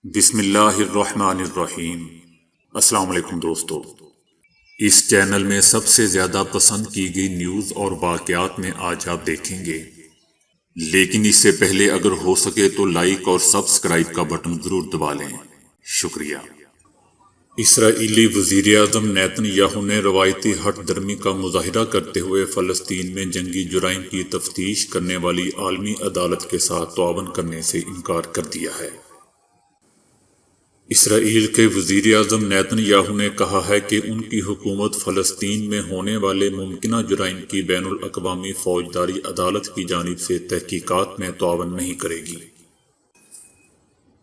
بسم اللہ الرحمن الرحیم۔ السلام علیکم دوستو، اس چینل میں سب سے زیادہ پسند کی گئی نیوز اور واقعات میں آج آپ دیکھیں گے، لیکن اس سے پہلے اگر ہو سکے تو لائک اور سبسکرائب کا بٹن ضرور دبا لیں، شکریہ۔ اسرائیلی وزیراعظم نیتن یاہو نے روایتی ہٹ درمی کا مظاہرہ کرتے ہوئے فلسطین میں جنگی جرائم کی تفتیش کرنے والی عالمی عدالت کے ساتھ تعاون کرنے سے انکار کر دیا ہے۔ اسرائیل کے وزیر اعظم نیتن یاہو نے کہا ہے کہ ان کی حکومت فلسطین میں ہونے والے ممکنہ جرائم کی بین الاقوامی فوجداری عدالت کی جانب سے تحقیقات میں تعاون نہیں کرے گی۔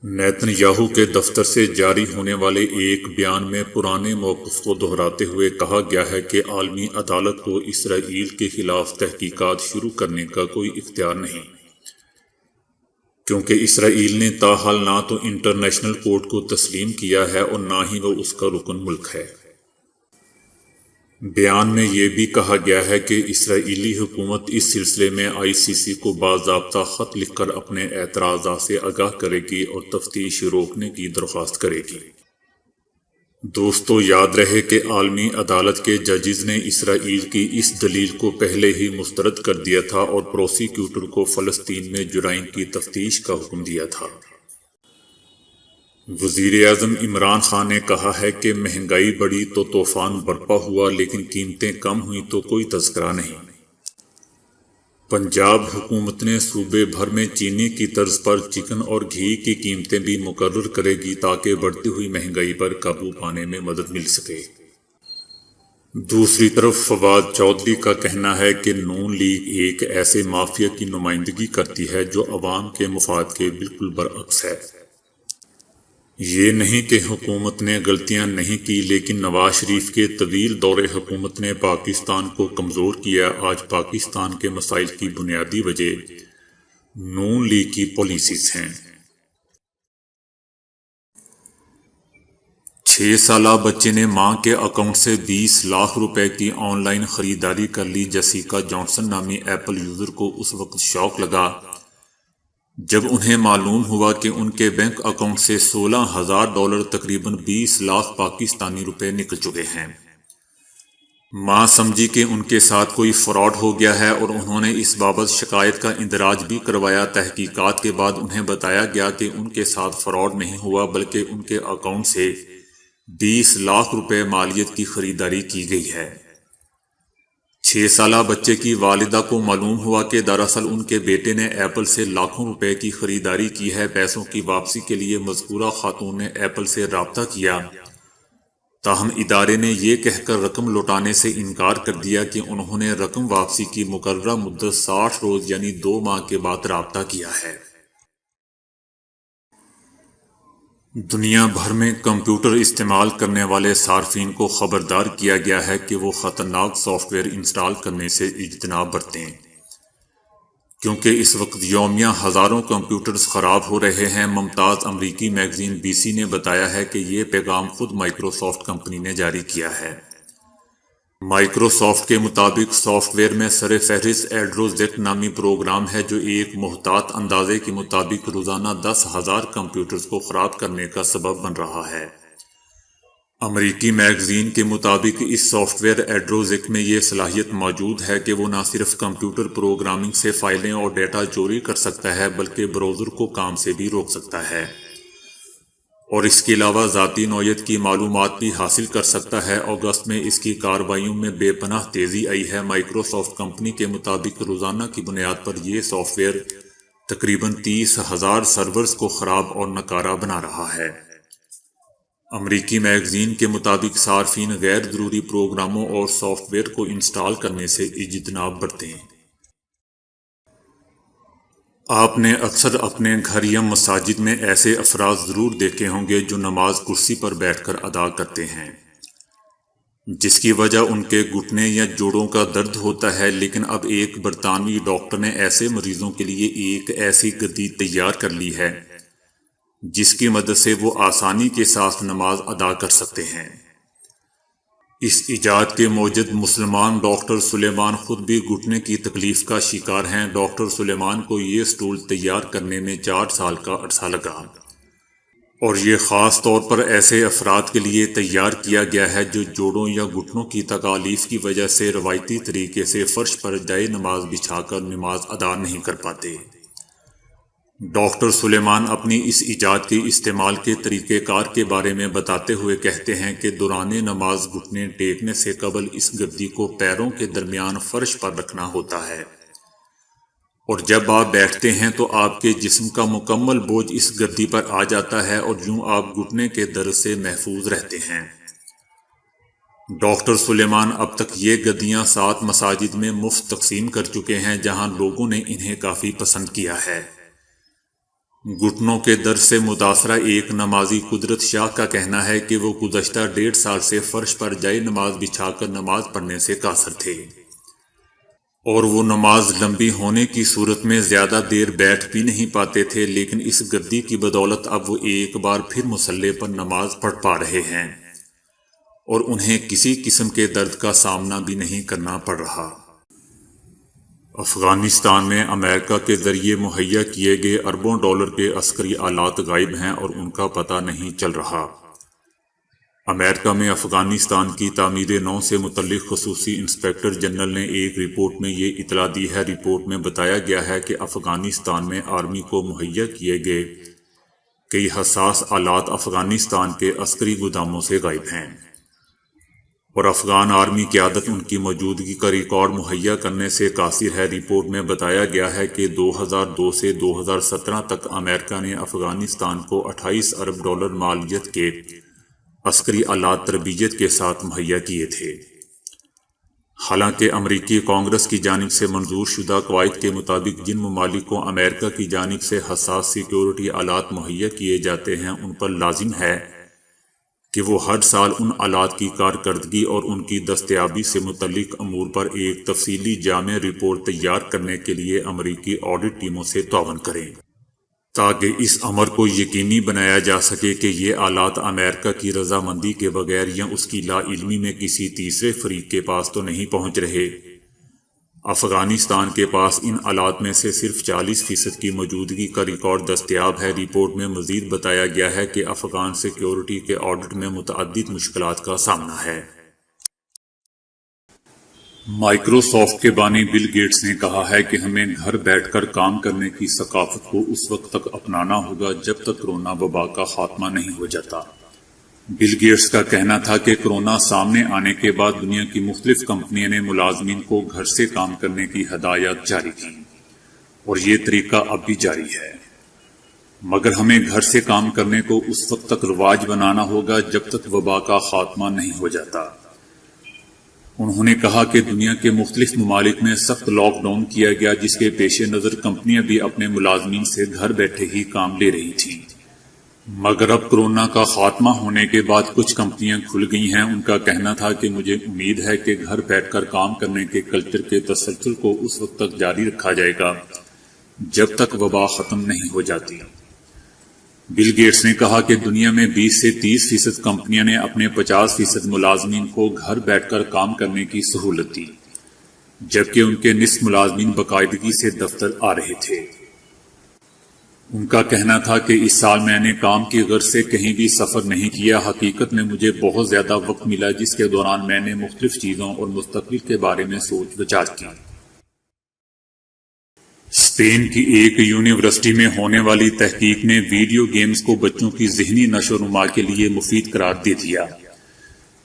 نیتن یاہو کے دفتر سے جاری ہونے والے ایک بیان میں پرانے موقف کو دہراتے ہوئے کہا گیا ہے کہ عالمی عدالت کو اسرائیل کے خلاف تحقیقات شروع کرنے کا کوئی اختیار نہیں، کیونکہ اسرائیل نے تاحال نہ تو انٹرنیشنل کورٹ کو تسلیم کیا ہے اور نہ ہی وہ اس کا رکن ملک ہے۔ بیان میں یہ بھی کہا گیا ہے کہ اسرائیلی حکومت اس سلسلے میں ICC کو باضابطہ خط لکھ کر اپنے اعتراضات سے آگاہ کرے گی اور تفتیش روکنے کی درخواست کرے گی۔ دوستو، یاد رہے کہ عالمی عدالت کے ججز نے اسرائیل کی اس دلیل کو پہلے ہی مسترد کر دیا تھا اور پروسیکیوٹر کو فلسطین میں جرائم کی تفتیش کا حکم دیا تھا۔ وزیر اعظم عمران خان نے کہا ہے کہ مہنگائی بڑھی تو طوفان برپا ہوا، لیکن قیمتیں کم ہوئیں تو کوئی تذکرہ نہیں۔ پنجاب حکومت نے صوبے بھر میں چینی کی طرز پر چکن اور گھی کی قیمتیں بھی مقرر کرے گی تاکہ بڑھتی ہوئی مہنگائی پر قابو پانے میں مدد مل سکے۔ دوسری طرف فواد چودھری کا کہنا ہے کہ نون لیگ ایک ایسے مافیا کی نمائندگی کرتی ہے جو عوام کے مفاد کے بالکل برعکس ہے۔ یہ نہیں کہ حکومت نے غلطیاں نہیں کی، لیکن نواز شریف کے طویل دور حکومت نے پاکستان کو کمزور کیا۔ آج پاکستان کے مسائل کی بنیادی وجہ نون لیگ کی پالیسیز ہیں۔ 6 سالہ بچے نے ماں کے اکاؤنٹ سے 20 لاکھ روپے کی آن لائن خریداری کر لی۔ جیسیکا جانسن نامی ایپل یوزر کو اس وقت شوق لگا جب انہیں معلوم ہوا کہ ان کے بینک اکاؤنٹ سے $16,000 تقریباً 20 لاکھ پاکستانی روپے نکل چکے ہیں۔ ماں سمجھی کہ ان کے ساتھ کوئی فراڈ ہو گیا ہے اور انہوں نے اس بابت شکایت کا اندراج بھی کروایا۔ تحقیقات کے بعد انہیں بتایا گیا کہ ان کے ساتھ فراڈ نہیں ہوا، بلکہ ان کے اکاؤنٹ سے 20 لاکھ روپے مالیت کی خریداری کی گئی ہے۔ 6 سالہ بچے کی والدہ کو معلوم ہوا کہ دراصل ان کے بیٹے نے ایپل سے لاکھوں روپے کی خریداری کی ہے۔ پیسوں کی واپسی کے لیے مذکورہ خاتون نے ایپل سے رابطہ کیا، تاہم ادارے نے یہ کہہ کر رقم لوٹانے سے انکار کر دیا کہ انہوں نے رقم واپسی کی مقررہ مدت 60 روز یعنی 2 ماہ کے بعد رابطہ کیا ہے۔ دنیا بھر میں کمپیوٹر استعمال کرنے والے صارفین کو خبردار کیا گیا ہے کہ وہ خطرناک سافٹ ویئر انسٹال کرنے سے اجتناب برتیں، کیونکہ اس وقت یومیہ ہزاروں کمپیوٹرز خراب ہو رہے ہیں۔ ممتاز امریکی میگزین BC نے بتایا ہے کہ یہ پیغام خود مائیکروسافٹ کمپنی نے جاری کیا ہے۔ مائیکروسافٹ کے مطابق سافٹ ویئر میں سر فہرست ایڈروزیک نامی پروگرام ہے جو ایک محتاط اندازے کے مطابق روزانہ 10,000 کمپیوٹرز کو خراب کرنے کا سبب بن رہا ہے۔ امریکی میگزین کے مطابق اس سافٹ ویئر ایڈروزیک میں یہ صلاحیت موجود ہے کہ وہ نہ صرف کمپیوٹر پروگرامنگ سے فائلیں اور ڈیٹا چوری کر سکتا ہے، بلکہ براؤزر کو کام سے بھی روک سکتا ہے، اور اس کے علاوہ ذاتی نوعیت کی معلومات بھی حاصل کر سکتا ہے۔ اگست میں اس کی کارروائیوں میں بے پناہ تیزی آئی ہے۔ مائیکروسافٹ کمپنی کے مطابق روزانہ کی بنیاد پر یہ سافٹ ویئر تقریباً 30,000 سرورز کو خراب اور ناکارہ بنا رہا ہے۔ امریکی میگزین کے مطابق صارفین غیر ضروری پروگراموں اور سافٹ ویئر کو انسٹال کرنے سے اجتناب برتیں۔ آپ نے اکثر اپنے گھر یا مساجد میں ایسے افراد ضرور دیکھے ہوں گے جو نماز کرسی پر بیٹھ کر ادا کرتے ہیں، جس کی وجہ ان کے گھٹنے یا جوڑوں کا درد ہوتا ہے۔ لیکن اب ایک برطانوی ڈاکٹر نے ایسے مریضوں کے لیے ایک ایسی گدی تیار کر لی ہے جس کی مدد سے وہ آسانی کے ساتھ نماز ادا کر سکتے ہیں۔ اس ایجاد کے موجد مسلمان ڈاکٹر سلیمان خود بھی گھٹنے کی تکلیف کا شکار ہیں۔ ڈاکٹر سلیمان کو یہ سٹول تیار کرنے میں 4 سال کا عرصہ لگا۔ اور یہ خاص طور پر ایسے افراد کے لیے تیار کیا گیا ہے جو جوڑوں یا گھٹنوں کی تکالیف کی وجہ سے روایتی طریقے سے فرش پر جائے نماز بچھا کر نماز ادا نہیں کر پاتے۔ ڈاکٹر سلیمان اپنی اس ایجاد کے استعمال کے طریقہ کار کے بارے میں بتاتے ہوئے کہتے ہیں کہ دوران نماز گھٹنے ٹیکنے سے قبل اس گدی کو پیروں کے درمیان فرش پر رکھنا ہوتا ہے، اور جب آپ بیٹھتے ہیں تو آپ کے جسم کا مکمل بوجھ اس گدی پر آ جاتا ہے اور یوں آپ گھٹنے کے درد سے محفوظ رہتے ہیں۔ ڈاکٹر سلیمان اب تک یہ گدیاں 7 مساجد میں مفت تقسیم کر چکے ہیں جہاں لوگوں نے انہیں کافی پسند کیا ہے۔ گھٹنوں کے درد سے متاثرہ ایک نمازی قدرت شاہ کا کہنا ہے کہ وہ گزشتہ 1.5 سال سے فرش پر جائے نماز بچھا کر نماز پڑھنے سے قاصر تھے، اور وہ نماز لمبی ہونے کی صورت میں زیادہ دیر بیٹھ بھی نہیں پاتے تھے، لیکن اس گدی کی بدولت اب وہ ایک بار پھر مصلی پر نماز پڑھ پا رہے ہیں اور انہیں کسی قسم کے درد کا سامنا بھی نہیں کرنا پڑ رہا۔ افغانستان میں امریکہ کے ذریعے مہیا کیے گئے اربوں ڈالر کے عسکری آلات غائب ہیں اور ان کا پتہ نہیں چل رہا۔ امریکہ میں افغانستان کی تعمیر نو سے متعلق خصوصی انسپکٹر جنرل نے ایک رپورٹ میں یہ اطلاع دی ہے۔ رپورٹ میں بتایا گیا ہے کہ افغانستان میں آرمی کو مہیا کیے گئے کئی حساس آلات افغانستان کے عسکری گوداموں سے غائب ہیں، اور افغان آرمی قیادت ان کی موجودگی کا ریکارڈ مہیا کرنے سے قاصر ہے۔ رپورٹ میں بتایا گیا ہے کہ 2002 سے 2017 تک امریکہ نے افغانستان کو 28 ارب ڈالر مالیت کے عسکری آلات تربیت کے ساتھ مہیا کیے تھے۔ حالانکہ امریکی کانگریس کی جانب سے منظور شدہ قواعد کے مطابق جن ممالک کو امریکہ کی جانب سے حساس سیکیورٹی آلات مہیا کیے جاتے ہیں ان پر لازم ہے کہ وہ ہر سال ان آلات کی کارکردگی اور ان کی دستیابی سے متعلق امور پر ایک تفصیلی جامع رپورٹ تیار کرنے کے لیے امریکی آڈٹ ٹیموں سے تعاون کریں، تاکہ اس امر کو یقینی بنایا جا سکے کہ یہ آلات امریکہ کی رضامندی کے بغیر یا اس کی لا علمی میں کسی تیسرے فریق کے پاس تو نہیں پہنچ رہے۔ افغانستان کے پاس ان آلات میں سے صرف 40% کی موجودگی کا ریکارڈ دستیاب ہے۔ رپورٹ میں مزید بتایا گیا ہے کہ افغان سیکیورٹی کے آڈٹ میں متعدد مشکلات کا سامنا ہے۔ مائیکروسافٹ کے بانی بل گیٹس نے کہا ہے کہ ہمیں گھر بیٹھ کر کام کرنے کی ثقافت کو اس وقت تک اپنانا ہوگا جب تک کرونا وبا کا خاتمہ نہیں ہو جاتا۔ بل گیٹس کا کہنا تھا کہ کرونا سامنے آنے کے بعد دنیا کی مختلف کمپنیوں نے ملازمین کو گھر سے کام کرنے کی ہدایات جاری کی، اور یہ طریقہ اب بھی جاری ہے، مگر ہمیں گھر سے کام کرنے کو اس وقت تک رواج بنانا ہوگا جب تک وبا کا خاتمہ نہیں ہو جاتا۔ انہوں نے کہا کہ دنیا کے مختلف ممالک میں سخت لاک ڈاؤن کیا گیا، جس کے پیش نظر کمپنیاں بھی اپنے ملازمین سے گھر بیٹھے ہی کام لے رہی تھیں، مگر اب کرونا کا خاتمہ ہونے کے بعد کچھ کمپنیاں کھل گئی ہیں۔ ان کا کہنا تھا کہ مجھے امید ہے کہ گھر بیٹھ کر کام کرنے کے کلچر کے تسلسل کو اس وقت تک جاری رکھا جائے گا جب تک وبا ختم نہیں ہو جاتی۔ بل گیٹس نے کہا کہ دنیا میں 20 سے 30% کمپنیاں نے اپنے 50% ملازمین کو گھر بیٹھ کر کام کرنے کی سہولت دی، جبکہ ان کے نصف ملازمین باقاعدگی سے دفتر آ رہے تھے۔ ان کا کہنا تھا کہ اس سال میں نے کام کی غرض سے کہیں بھی سفر نہیں کیا۔ حقیقت میں مجھے بہت زیادہ وقت ملا جس کے دوران میں نے مختلف چیزوں اور مستقبل کے بارے میں سوچ بچار کی۔ اسپین کی ایک یونیورسٹی میں ہونے والی تحقیق نے ویڈیو گیمز کو بچوں کی ذہنی نشو و نما کے لیے مفید قرار دے دیا۔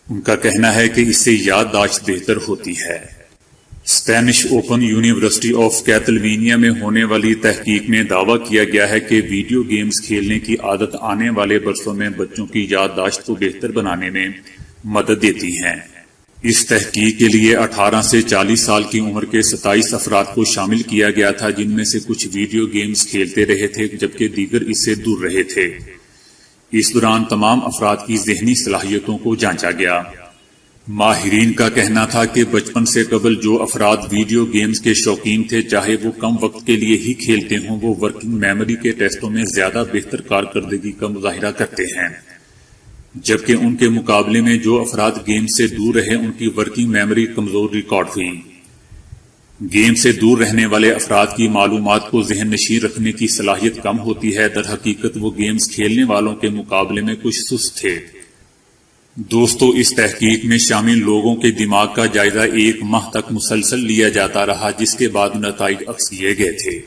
ان کا کہنا ہے کہ اس سے یادداشت بہتر ہوتی ہے۔ اسپینش اوپن یونیورسٹی آف کیتالونیا میں ہونے والی تحقیق میں دعویٰ کیا گیا ہے کہ ویڈیو گیمز کھیلنے کی عادت آنے والے برسوں میں بچوں کی یادداشت کو بہتر بنانے میں مدد دیتی ہے۔ اس تحقیق کے لیے 18 سے 40 سال کی عمر کے 27 افراد کو شامل کیا گیا تھا، جن میں سے کچھ ویڈیو گیمز کھیلتے رہے تھے جبکہ دیگر اس سے دور رہے تھے۔ اس دوران تمام افراد کی ذہنی صلاحیتوں کو جانچا گیا۔ ماہرین کا کہنا تھا کہ بچپن سے قبل جو افراد ویڈیو گیمز کے شوقین تھے، چاہے وہ کم وقت کے لیے ہی کھیلتے ہوں، وہ ورکنگ میموری کے ٹیسٹوں میں زیادہ بہتر کارکردگی کا مظاہرہ کرتے ہیں، جبکہ ان کے مقابلے میں جو افراد گیم سے دور رہے ان کی ورکنگ میموری کمزور ریکارڈ ہوئی۔ گیم سے دور رہنے والے افراد کی معلومات کو ذہن نشین رکھنے کی صلاحیت کم ہوتی ہے۔ در حقیقت وہ گیمز کھیلنے والوں کے مقابلے میں کچھ سست تھے۔ دوستو، اس تحقیق میں شامل لوگوں کے دماغ کا جائزہ 1 ماہ تک مسلسل لیا جاتا رہا، جس کے بعد نتائج عکس کیے گئے تھے۔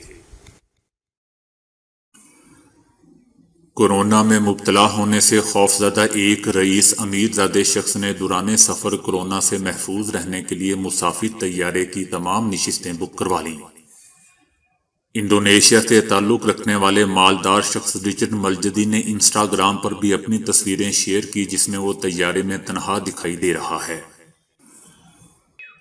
کورونا میں مبتلا ہونے سے خوفزدہ ایک رئیس امیر زادہ شخص نے دوران سفر کورونا سے محفوظ رہنے کے لیے مسافر طیارے کی تمام نشستیں بک کروا لیں۔ انڈونیشیا سے تعلق رکھنے والے مالدار شخص رچرڈ ملجدی نے انسٹاگرام پر بھی اپنی تصویریں شیئر کی، جس میں وہ طیارے میں تنہا دکھائی دے رہا ہے۔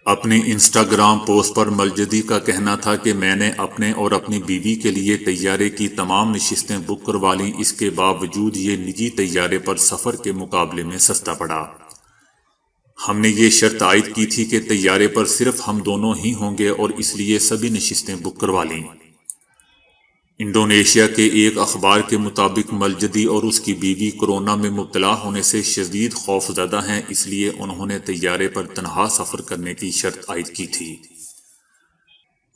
اپنی انسٹاگرام پوسٹ پر ملجدی کا کہنا تھا کہ میں نے اپنے اور اپنی بیوی کے لیے طیارے کی تمام نشستیں بک کروا لیں، اس کے باوجود یہ نجی طیارے پر سفر کے مقابلے میں سستا پڑا۔ ہم نے یہ شرط عائد کی تھی کہ طیارے پر صرف ہم دونوں ہی ہوں گے اور اس لیے سبھی نشستیں بک کروا لیں۔ انڈونیشیا کے ایک اخبار کے مطابق ملجدی اور اس کی بیوی کورونا میں مبتلا ہونے سے شدید خوف زدہ ہیں، اس لیے انہوں نے طیارے پر تنہا سفر کرنے کی شرط عائد کی تھی۔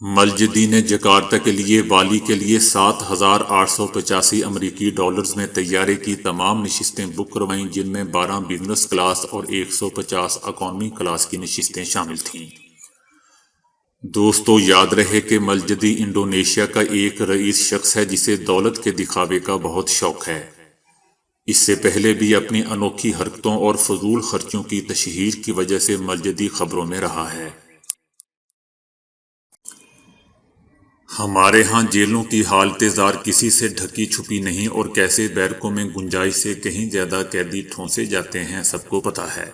ملجدی نے جکارتا کے لیے بالی کے لیے $7,885 امریکی میں طیارے کی تمام نشستیں بک کروائیں، جن میں 12 بزنس کلاس اور 150 اکانومی کلاس کی نشستیں شامل تھیں۔ دوستو، یاد رہے کہ ملجدی انڈونیشیا کا ایک رئیس شخص ہے جسے دولت کے دکھاوے کا بہت شوق ہے۔ اس سے پہلے بھی اپنی انوکھی حرکتوں اور فضول خرچوں کی تشہیر کی وجہ سے ملجدی خبروں میں رہا ہے۔ ہمارے ہاں جیلوں کی حالت زار کسی سے ڈھکی چھپی نہیں، اور کیسے بیرکوں میں گنجائش سے کہیں زیادہ قیدی ٹھونسے جاتے ہیں سب کو پتہ ہے۔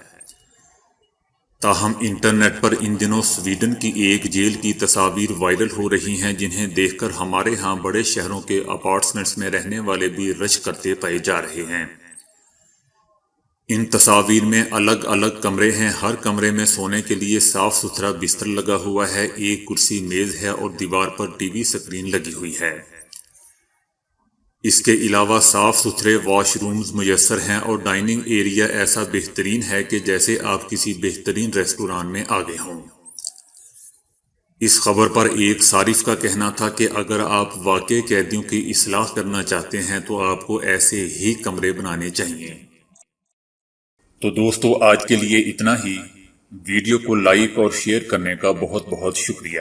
تاہم انٹرنیٹ پر ان دنوں سویڈن کی ایک جیل کی تصاویر وائرل ہو رہی ہیں، جنہیں دیکھ کر ہمارے ہاں بڑے شہروں کے اپارٹمنٹس میں رہنے والے بھی رش کرتے پائے جا رہے ہیں۔ ان تصاویر میں الگ الگ کمرے ہیں، ہر کمرے میں سونے کے لیے صاف ستھرا بستر لگا ہوا ہے، ایک کرسی میز ہے اور دیوار پر ٹی وی سکرین لگی ہوئی ہے۔ اس کے علاوہ صاف ستھرے واش رومز میسر ہیں اور ڈائننگ ایریا ایسا بہترین ہے کہ جیسے آپ کسی بہترین ریسٹوران میں آ گئے ہوں۔ اس خبر پر ایک صارف کا کہنا تھا کہ اگر آپ واقعی قیدیوں کی اصلاح کرنا چاہتے ہیں تو آپ کو ایسے ہی کمرے بنانے چاہیے۔ تو دوستو، آج کے لیے اتنا ہی۔ ویڈیو کو لائک اور شیئر کرنے کا بہت بہت شکریہ۔